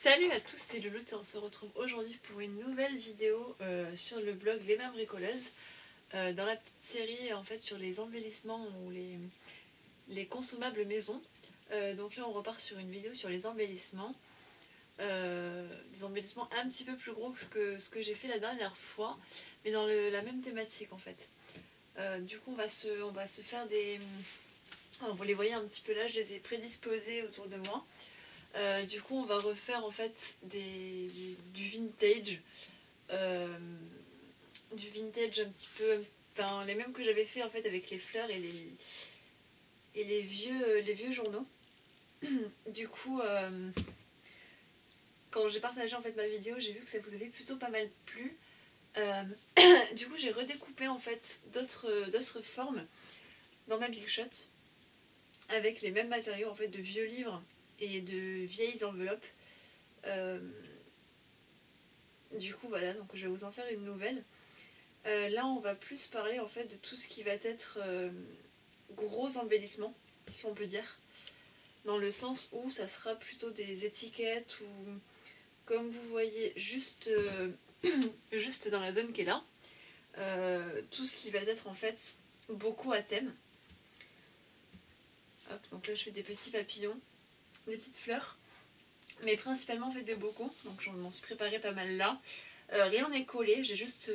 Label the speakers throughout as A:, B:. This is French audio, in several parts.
A: Salut à tous, c'est Louloute et on se retrouve aujourd'hui pour une nouvelle vidéo sur le blog Les Mains Bricoleuses. Dans la petite série en fait sur les embellissements ou les consommables maison. Donc là on repart sur une vidéo sur les embellissements. Des embellissements un petit peu plus gros que ce que j'ai fait la dernière fois, mais dans la même thématique en fait. Du coup on va se faire des... vous les voyez un petit peu là, je les ai prédisposés autour de moi. Du coup on va refaire en fait du vintage. Du vintage un petit peu, enfin les mêmes que j'avais fait en fait avec les fleurs et les vieux journaux. Du coup quand j'ai partagé en fait ma vidéo, j'ai vu que ça vous avait plutôt pas mal plu. Du coup j'ai redécoupé en fait d'autres formes dans ma Big Shot avec les mêmes matériaux en fait, de vieux livres et de vieilles enveloppes. Du coup voilà, donc je vais vous en faire une nouvelle. Là on va plus parler en fait de tout ce qui va être gros embellissements, si on peut dire, dans le sens où ça sera plutôt des étiquettes ou comme vous voyez juste, juste dans la zone qui est là, tout ce qui va être en fait beaucoup à thème. Hop, donc là je fais des petits papillons, des petites fleurs, mais principalement en fait des bocaux, donc j'en m'en suis préparé pas mal là. Rien n'est collé, j'ai juste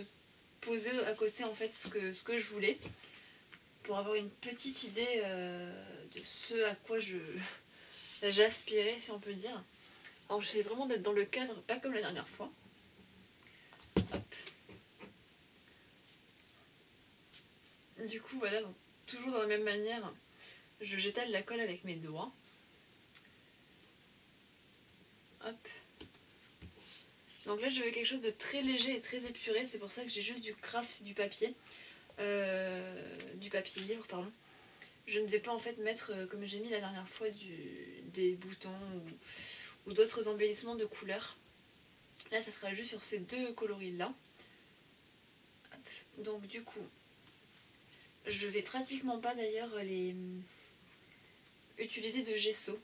A: posé à côté en fait ce que je voulais pour avoir une petite idée de ce à quoi j'aspirais, si on peut dire. Alors j'essaie vraiment d'être dans le cadre, pas comme la dernière fois. Hop. Du coup voilà, donc, toujours dans la même manière, j'étale la colle avec mes doigts. Hop. Donc là je veux quelque chose de très léger et très épuré, c'est pour ça que j'ai juste du craft, du papier livre, pardon. Je ne vais pas en fait mettre, comme j'ai mis la dernière fois, des boutons ou d'autres embellissements de couleurs. Là ça sera juste sur ces deux coloris là. Donc du coup, je vais pratiquement pas d'ailleurs utiliser de gesso.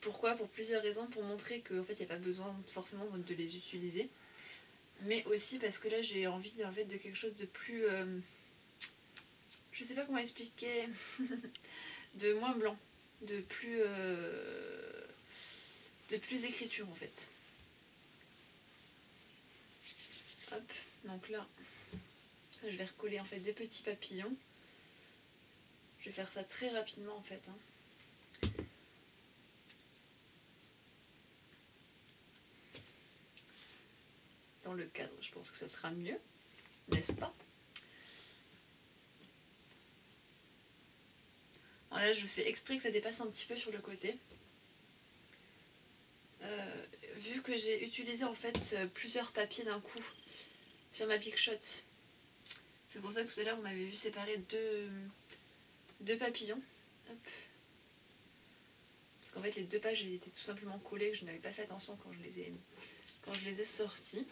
A: Pourquoi? Pour plusieurs raisons. Pour montrer qu'en fait il n'y a pas besoin forcément de les utiliser. Mais aussi parce que là j'ai envie en fait de quelque chose de plus... je sais pas comment expliquer... de moins blanc. De plus écriture en fait. Hop, donc là je vais recoller en fait des petits papillons. Je vais faire ça très rapidement en fait. Dans le cadre, je pense que ça sera mieux, n'est-ce pas? Alors là je fais exprès que ça dépasse un petit peu sur le côté. Vu que j'ai utilisé en fait plusieurs papiers d'un coup sur ma Big Shot, c'est pour ça que tout à l'heure vous m'avez vu séparer deux papillons. Hop. Parce qu'en fait les deux pages étaient tout simplement collées, que je n'avais pas fait attention quand je les ai sorties.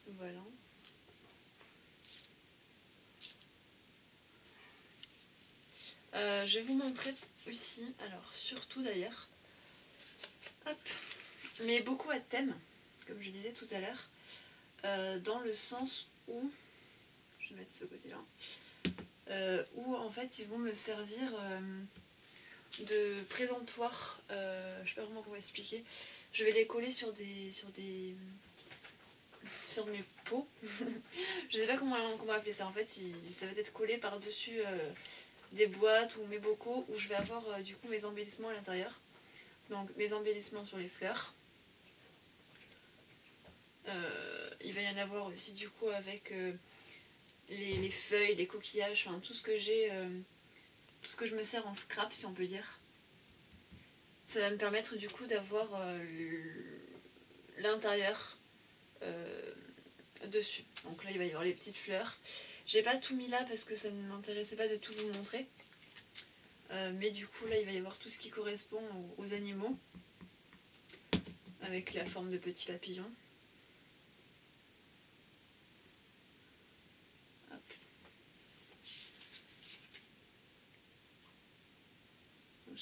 A: Voilà. Je vais vous montrer aussi, alors surtout d'ailleurs, hop, mais beaucoup à thème, comme je disais tout à l'heure, dans le sens où, je vais mettre ce côté-là, où en fait ils vont me servir de présentoir, je sais pas vraiment comment expliquer, je vais les coller sur mes pots, je sais pas comment appeler ça, en fait ça va être collé par-dessus des boîtes ou mes bocaux où je vais avoir du coup mes embellissements à l'intérieur. Donc mes embellissements sur les fleurs. Il va y en avoir aussi du coup avec les feuilles, les coquillages, enfin tout ce que j'ai, tout ce que je me sers en scrap si on peut dire. Ça va me permettre du coup d'avoir l'intérieur dessus. Donc là il va y avoir les petites fleurs. J'ai pas tout mis là parce que ça ne m'intéressait pas de tout vous montrer. Mais du coup là il va y avoir tout ce qui correspond aux animaux. Avec la forme de petits papillons.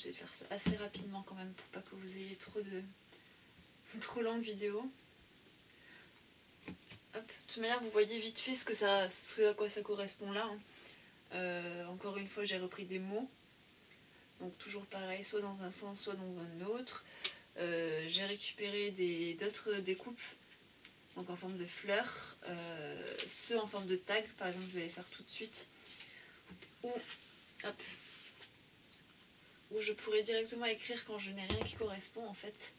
A: j'essaie de faire ça assez rapidement quand même pour pas que vous ayez trop longue vidéo. Hop. De toute manière, vous voyez vite fait ce à quoi ça correspond là. Hein. Encore une fois, j'ai repris des mots. Donc toujours pareil, soit dans un sens, soit dans un autre. J'ai récupéré d'autres découpes, donc en forme de fleurs, ceux en forme de tag, par exemple, je vais les faire tout de suite. Ou, hop, où je pourrais directement écrire quand je n'ai rien qui correspond en fait.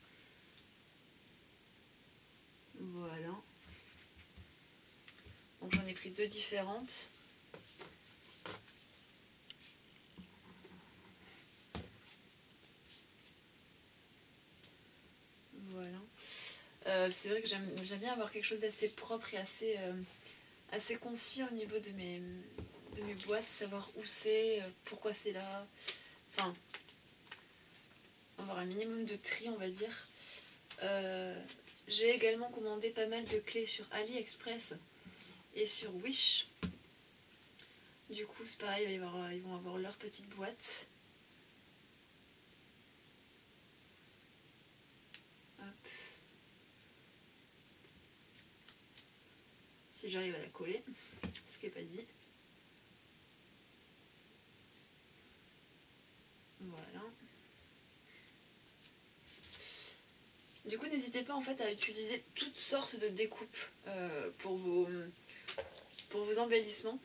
A: Voilà. Donc j'en ai pris deux différentes. Voilà. C'est vrai que j'aime bien avoir quelque chose d'assez propre et assez concis au niveau de mes boîtes, savoir où c'est, pourquoi c'est là. Enfin, avoir un minimum de tri, on va dire. J'ai également commandé pas mal de clés sur AliExpress et sur Wish. Du coup, c'est pareil, ils vont avoir leur petite boîte. Hop. Si j'arrive à la coller, ce qui n'est pas dit. Voilà. Du coup, n'hésitez pas en fait à utiliser toutes sortes de découpes pour vos embellissements.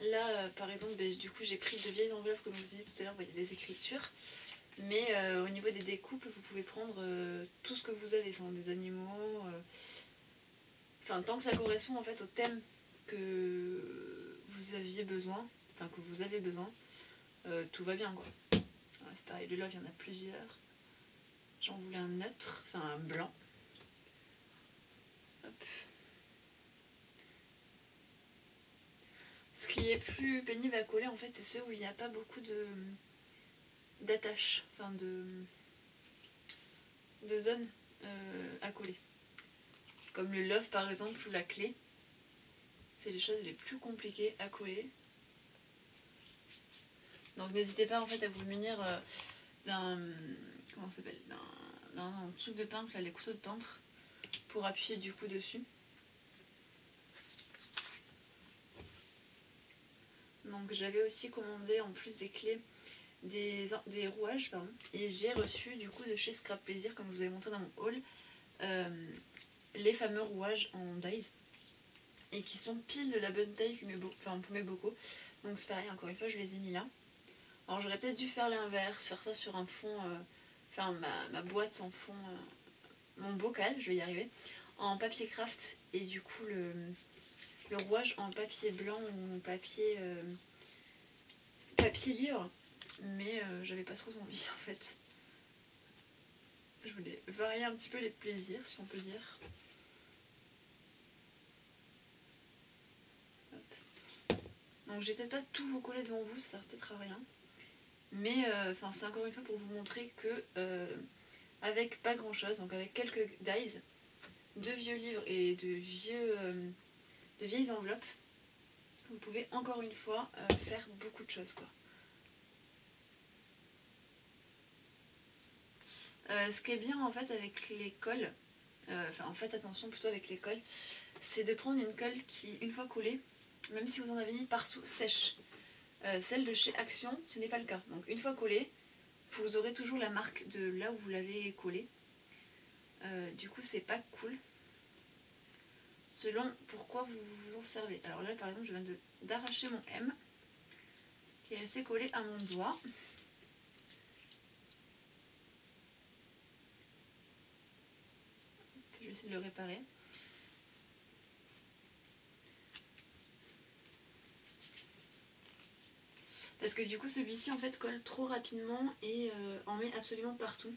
A: Là, par exemple, du coup, j'ai pris de vieilles enveloppes, comme je vous disais tout à l'heure, il y a des écritures. Mais au niveau des découpes, vous pouvez prendre tout ce que vous avez, enfin, des animaux. Enfin, tant que ça correspond en fait au thème que vous aviez besoin, enfin que vous avez besoin, tout va bien quoi. C'est pareil, le love, il y en a plusieurs. J'en voulais un neutre, enfin un blanc. Hop. Ce qui est plus pénible à coller en fait, c'est ceux où il n'y a pas beaucoup d'attaches, enfin de zones à coller. Comme le love par exemple ou la clé. C'est les choses les plus compliquées à coller. Donc n'hésitez pas en fait à vous munir d'un comment ça s'appelle, d'un truc de peintre, là, les couteaux de peintre, pour appuyer du coup dessus. Donc j'avais aussi commandé en plus des clés des rouages, pardon, et j'ai reçu du coup de chez Scrap Plaisir, comme je vous avais montré dans mon haul, les fameux rouages en dies, et qui sont pile de la bonne taille pour mes bocaux. Donc c'est pareil, encore une fois je les ai mis là. Alors j'aurais peut-être dû faire l'inverse, faire ça sur un fond, enfin ma boîte en fond, mon bocal, je vais y arriver, en papier craft, et du coup le rouage en papier blanc ou papier livre, mais j'avais pas trop envie en fait. Je voulais varier un petit peu les plaisirs, si on peut dire. Hop. Donc je vais peut-être pas tout vous coller devant vous, ça sert peut-être à rien. Mais c'est encore une fois pour vous montrer que avec pas grand chose, donc avec quelques dies, de vieux livres et de vieilles enveloppes, vous pouvez encore une fois faire beaucoup de choses quoi. Ce qui est bien en fait avec les colles, en faites attention plutôt avec les colles, c'est de prendre une colle qui, une fois collée, même si vous en avez mis partout, sèche. Celle de chez Action, ce n'est pas le cas. Donc une fois collée, vous aurez toujours la marque de là où vous l'avez collée. Du coup, c'est pas cool. Selon pourquoi vous vous en servez. Alors là, par exemple, je viens d'arracher mon M, qui est assez collé à mon doigt. Je vais essayer de le réparer. Parce que du coup celui-ci en fait colle trop rapidement et en met absolument partout.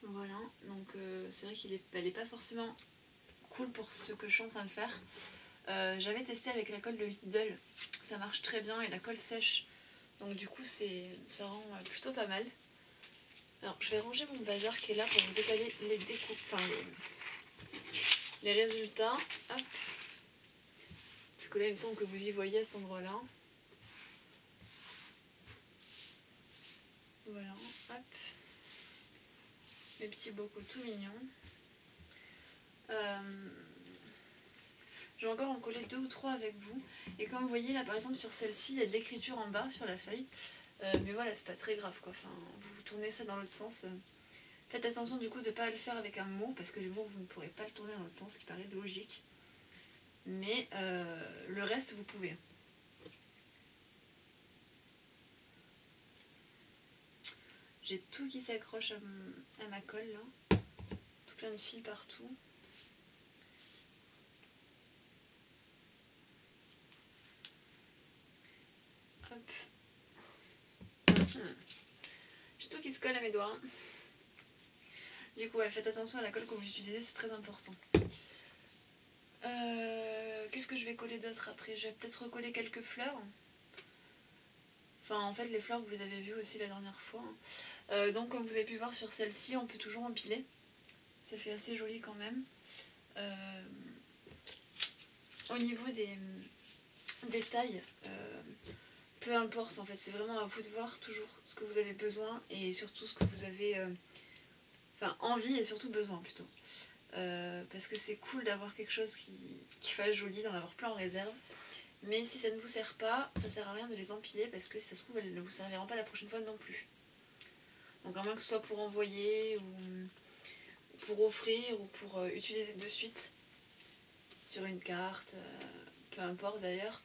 A: Voilà, donc c'est vrai qu'elle n'est pas forcément cool pour ce que je suis en train de faire. J'avais testé avec la colle de Lidl, ça marche très bien et la colle sèche. Donc du coup ça rend plutôt pas mal. Alors je vais ranger mon bazar qui est là pour vous étaler les découpes, enfin les résultats. Hop. Parce que là il me semble que vous y voyez à cet endroit là. Voilà, hop. Mes petits bocaux tout mignons. Je vais encore en coller 2 ou 3 avec vous. Et comme vous voyez là par exemple sur celle-ci, il y a de l'écriture en bas sur la feuille. Mais voilà, c'est pas très grave quoi. Enfin, vous tournez ça dans l'autre sens. Faites attention du coup de ne pas le faire avec un mot, parce que le mot vous ne pourrez pas le tourner dans l'autre sens, ce qui paraît logique. Mais le reste vous pouvez. J'ai tout qui s'accroche à ma colle là. Tout plein de fils partout. Hop. J'ai tout qui se colle à mes doigts. Du coup, ouais, faites attention à la colle que vous utilisez, c'est très important. Qu'est-ce que je vais coller d'autre après? Je vais peut-être recoller quelques fleurs. Enfin, en fait, les fleurs, vous les avez vues aussi la dernière fois. Donc, comme vous avez pu voir sur celle-ci, on peut toujours empiler. Ça fait assez joli quand même. Au niveau des tailles, peu importe en fait, c'est vraiment à vous de voir toujours ce que vous avez besoin et surtout ce que vous avez envie et surtout besoin plutôt. Parce que c'est cool d'avoir quelque chose qui fasse joli, d'en avoir plein en réserve. Mais si ça ne vous sert pas, ça sert à rien de les empiler parce que si ça se trouve, elles ne vous serviront pas la prochaine fois non plus. Donc à moins que ce soit pour envoyer ou pour offrir ou pour utiliser de suite sur une carte, peu importe d'ailleurs,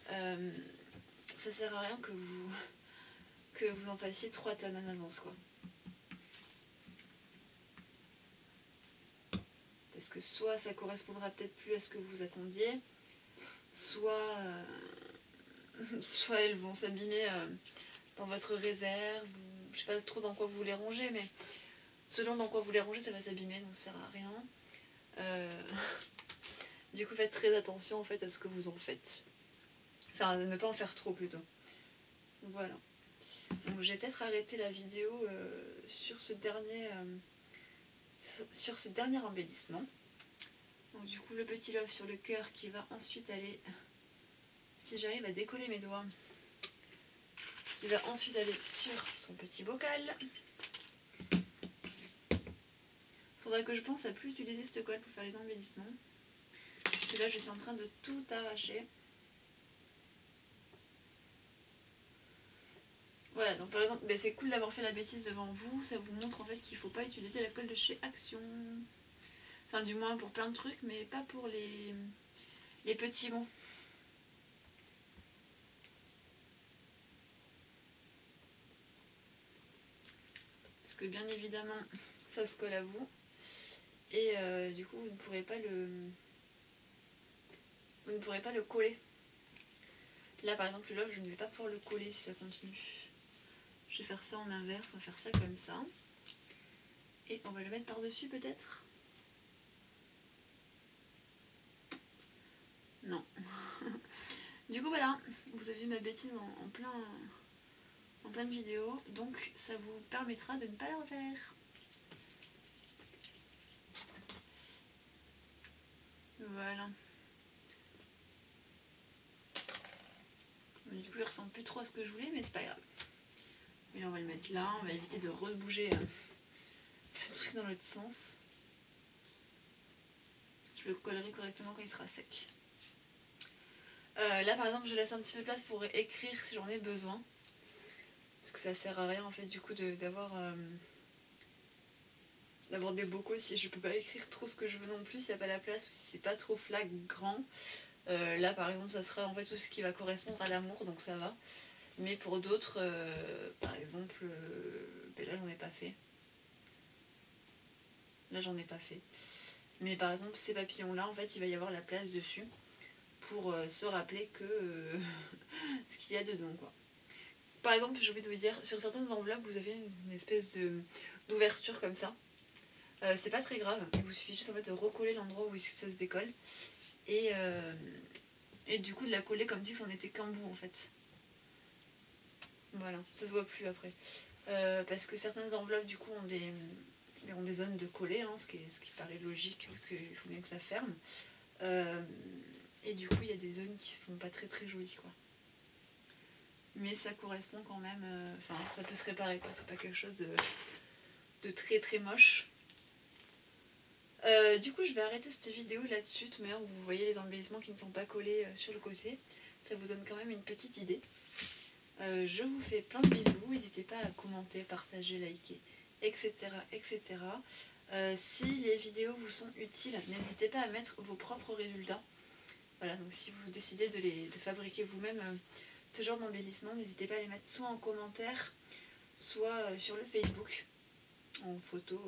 A: ça sert à rien que vous en fassiez 3 tonnes en avance quoi. Parce que soit ça correspondra peut-être plus à ce que vous attendiez, soit elles vont s'abîmer dans votre réserve, ou je sais pas trop dans quoi vous les rangez, mais selon dans quoi vous les rangez, ça va s'abîmer, donc ça sert à rien. Du coup, faites très attention en fait à ce que vous en faites. Enfin, ne pas en faire trop plutôt. Voilà. Donc j'ai peut-être arrêté la vidéo sur ce dernier embellissement. Donc du coup le petit love sur le cœur qui va ensuite aller, si j'arrive à décoller mes doigts, qui va ensuite aller sur son petit bocal. Faudra que je pense à plus utiliser cette colle pour faire les embellissements. Parce que là je suis en train de tout arracher. Voilà, donc par exemple, c'est cool d'avoir fait la bêtise devant vous, ça vous montre en fait qu'il ne faut pas utiliser la colle de chez Action. Enfin du moins pour plein de trucs, mais pas pour les petits mots. Parce que bien évidemment, ça se colle à vous. Et du coup, vous ne pourrez pas le coller. Là par exemple, le love, je ne vais pas pouvoir le coller si ça continue. Je vais faire ça en inverse, on va faire ça comme ça. Et on va le mettre par-dessus peut-être. Non. Du coup voilà, vous avez vu ma bêtise en pleine vidéo, donc ça vous permettra de ne pas la refaire. Voilà. Du coup il ressemble plus trop à ce que je voulais, mais c'est pas grave. Mais là on va le mettre là, on va éviter de rebouger le truc dans l'autre sens. Je le collerai correctement quand il sera sec. Là par exemple je laisse un petit peu de place pour écrire si j'en ai besoin. Parce que ça sert à rien en fait du coup d'avoir des bocaux si je peux pas écrire trop ce que je veux non plus, s'il n'y a pas la place ou si c'est pas trop flagrant. Là par exemple ça sera en fait tout ce qui va correspondre à l'amour, donc ça va. Mais pour d'autres, par exemple, là j'en ai pas fait. Là j'en ai pas fait. Mais par exemple ces papillons là en fait il va y avoir la place dessus pour se rappeler que ce qu'il y a dedans quoi. Par exemple j'ai oublié de vous dire, sur certaines enveloppes vous avez une espèce d'ouverture comme ça. C'est pas très grave, il vous suffit juste en fait de recoller l'endroit où ça se décolle et du coup de la coller comme si c'en était qu'un bout en fait. Voilà, ça se voit plus après. Parce que certaines enveloppes du coup ont des zones de coller, hein, ce qui paraît logique vu qu'il faut bien que ça ferme. Et du coup il y a des zones qui se font pas très très jolies quoi. mais ça correspond quand même, enfin ça peut se réparer quoi, c'est pas quelque chose de très très moche. Du coup je vais arrêter cette vidéo là-dessus, de toute manière vous voyez les embellissements qui ne sont pas collés sur le côté, ça vous donne quand même une petite idée. Je vous fais plein de bisous, n'hésitez pas à commenter, partager, liker, etc. etc. Si les vidéos vous sont utiles, n'hésitez pas à mettre vos propres résultats. Voilà, donc si vous décidez de fabriquer vous-même ce genre d'embellissement, n'hésitez pas à les mettre soit en commentaire, soit sur le Facebook, en photo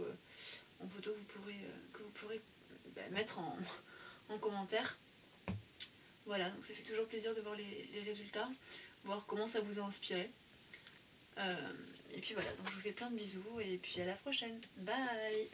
A: que vous pourrez mettre en commentaire. Voilà, donc ça fait toujours plaisir de voir les résultats, voir comment ça vous a inspiré. Et puis voilà, donc je vous fais plein de bisous et puis à la prochaine. Bye!